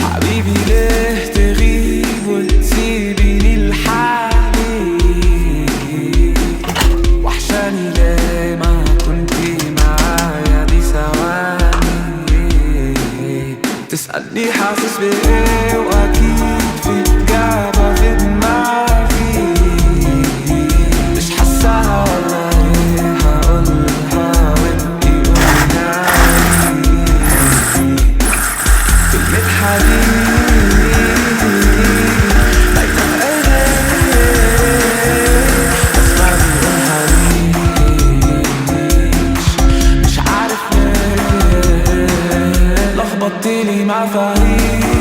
حبيبي ليه تغيب وتسيبيني لحالي؟ وحشاني ليه ما كنتي معايا دي ثواني؟ تسألني حاسس بإيه وأكيد في إجابة في دماغي، مش حاساها ولا إيه هقولها وإنتي قوليهالي. كلمة حبيبي باينة في عينيك، أسمع بيقولها ليش مش عارف ليه لخبطتيلي مفاهيم.